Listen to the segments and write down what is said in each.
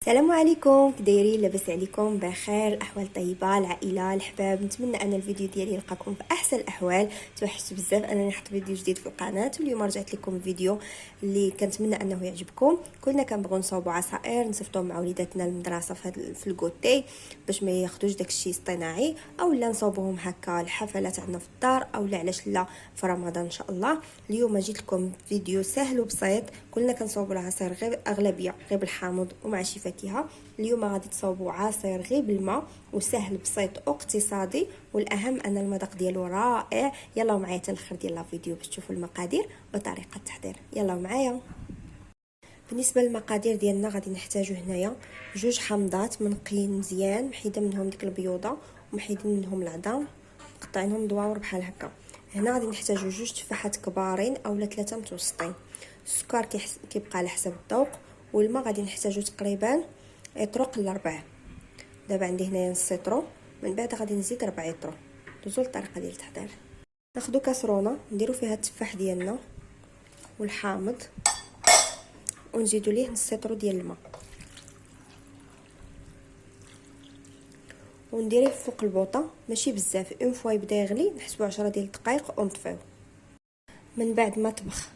السلام عليكم، كدايرين؟ لاباس عليكم؟ بخير؟ الاحوال طيبه؟ العائله الحباب، نتمنى ان الفيديو ديالي يلقاكم في احسن الاحوال. توحشت بزاف انني نحط فيديو جديد في القناه، واليوم رجعت لكم فيديو اللي كنتمنى انه يعجبكم. كلنا كنبغيو نصاوبوا عصائر نصيفطوهم مع وليداتنا للمدرسه في الكوتي باش ما ياخذوش داكشي اصطناعي، اولا نصاوبوهم هكا الحفلات عندنا في الدار، اولا علاش لا في رمضان ان شاء الله. اليوم جيت لكم فيديو سهل وبسيط. كلنا كنصاوبوا العصير غير اغلبيه غير بالحامض ومع شفاتها. اليوم غادي تصاوبوا عصير غير بالماء، وسهل بسيط واقتصادي، والاهم ان المذاق ديالو رائع. يلا معايا حتى الاخر ديال الفيديو باش تشوفوا المقادير وطريقه التحضير. يلا معايا. بالنسبه للمقادير ديالنا غادي نحتاجو هنايا 2 حامضات منقيين مزيان، محيده منهم ديك البيوضه ومحيدين منهم العظام، مقطعينهم دواور بحال هكا. هنا غادي نحتاجو 2 تفاحات كبارين اولا 3 متوسطين. السكر كيبقى على حسب الذوق، والماء غادي نحتاجو تقريبا اطرق ل4. دابا عندي هنايا نص لتر، من بعد غادي نزيد 4 لتر. دوزو للطريقه ديال التحضير. ناخذ كاسرونه نديرو فيها التفاح ديالنا والحامض، ونزيدو ليه نص لتر ديال الماء، ونديروه فوق البوطه ماشي بزاف. اون فوا يبدا يغلي نحسبو 10 ديال الدقائق ونطفيوه. من بعد ما طبخ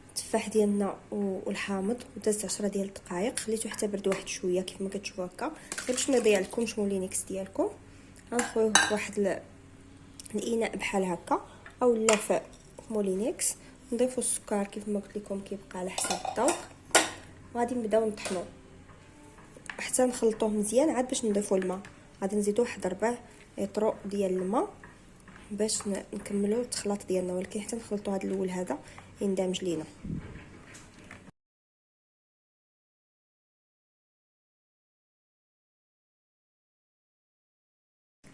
التفاح ديالنا والحامض ودازت 10 ديال الدقائق، خليته حتى برد واحد شويه كيف ما كتشوفوا هكا، غير باش ما يضيع لكمش مولينيكس ديالكم. غنخويوه في واحد الاناء بحال هكا اولا في مولينيكس. نضيفوا السكر كيف ما قلت لكم كيبقى على حسب الذوق، وغادي نبداو نطحنوه حتى نخلطوه مزيان. عاد باش نضيفوا الماء غادي نزيدوا واحد 4 لتر ديال الماء باش نكملوا التخلاط ديالنا، ولكن حتى نخلطوا هذا الاول هذا يندمج لينا.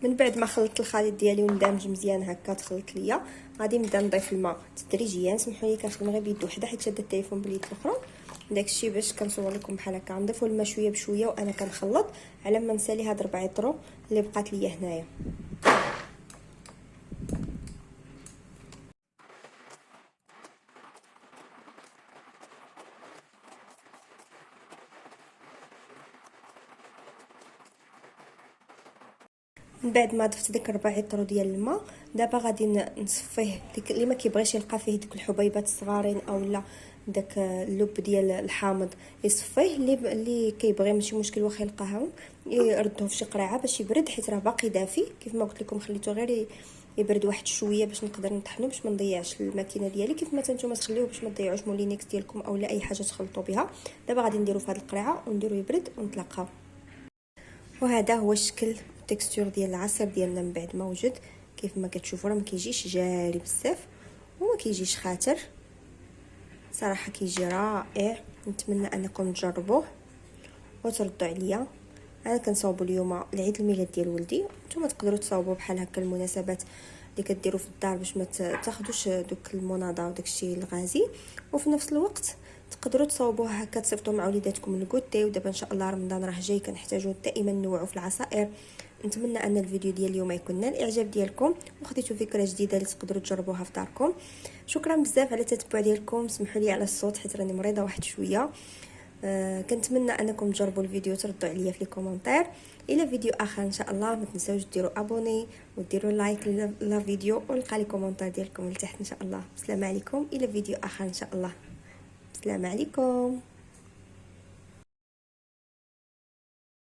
من بعد ما خلطت الخليط ديالي وندمج مزيان هكا تخلط ليا، غادي نبدا نضيف الماء تدريجيا. سمحوا لي كنخدم غير بيد وحده حيت شاده التليفون باليد الاخرى، داكشي باش كنصور لكم بحال هكا. نضيفوا الماء شويه بشويه وانا كنخلط على ما نسالي هاد 4 لتر اللي بقات ليا هنايا. من بعد ما ضفت ديك 4 لتر ديال الماء، دابا غادي نصفيه. ديك اللي ما كيبغيش يلقى فيه ديك الحبيبات الصغارين اولا داك اللب ديال الحامض يصفيه. اللي كيبغي ماشي مشكل واخا يلقاهم يردوه في شي قرعه باش يبرد، حيت راه باقي دافي. كيف ما قلت لكم خليته غير يبرد واحد شويه باش نقدر نطحنو باش ما نضيعش الماكينه ديالي. كيف ما نتوما تخليوه باش ما تضيعوش مولينيكس ديالكم اولا اي حاجه تخلطوا بها. دابا غادي نديرو في هذه القرعه ونديرو يبرد ونتلاقاو. وهذا هو الشكل التكستور ديال العصير ديالنا من بعد ما وجد. كيف ما كتشوفوا راه ما كيجيش جاري بزاف وما كيجيش خاتر، صراحه كيجي رائع. نتمنى انكم تجربوه وتردوا عليا. انا كنصاوبوا اليوم العيد الميلاد ديال ولدي، نتوما تقدروا تصاوبوا بحال هكا المناسبات اللي كديروا في الدار باش ما تاخذوش دوك المناضه وداك الشيء الغازي، وفي نفس الوقت تقدروا تصاوبوها هكا تصيفطوا مع وليداتكم الكوتي. ودابا ان شاء الله رمضان راه جاي، كنحتاجوا دائما نوعوا في العصائر. نتمنى ان الفيديو ديال اليوم يكون نال الاعجاب ديالكم وخديتوا فكره جديده اللي تقدروا تجربوها في داركم. شكرا بزاف على التتبع ديالكم. سمحوا لي على الصوت حيت راني مريضه واحد شويه. كنتمنى انكم تجربوا الفيديو تردوا عليا في لي كومونتير. الى فيديو اخر ان شاء الله. ما تنساوش ديروا ابوني وديروا لايك للفيديو ونلقى لي كومونتير ديالكم لتحت ان شاء الله. السلام عليكم، الى فيديو اخر ان شاء الله. السلام عليكم.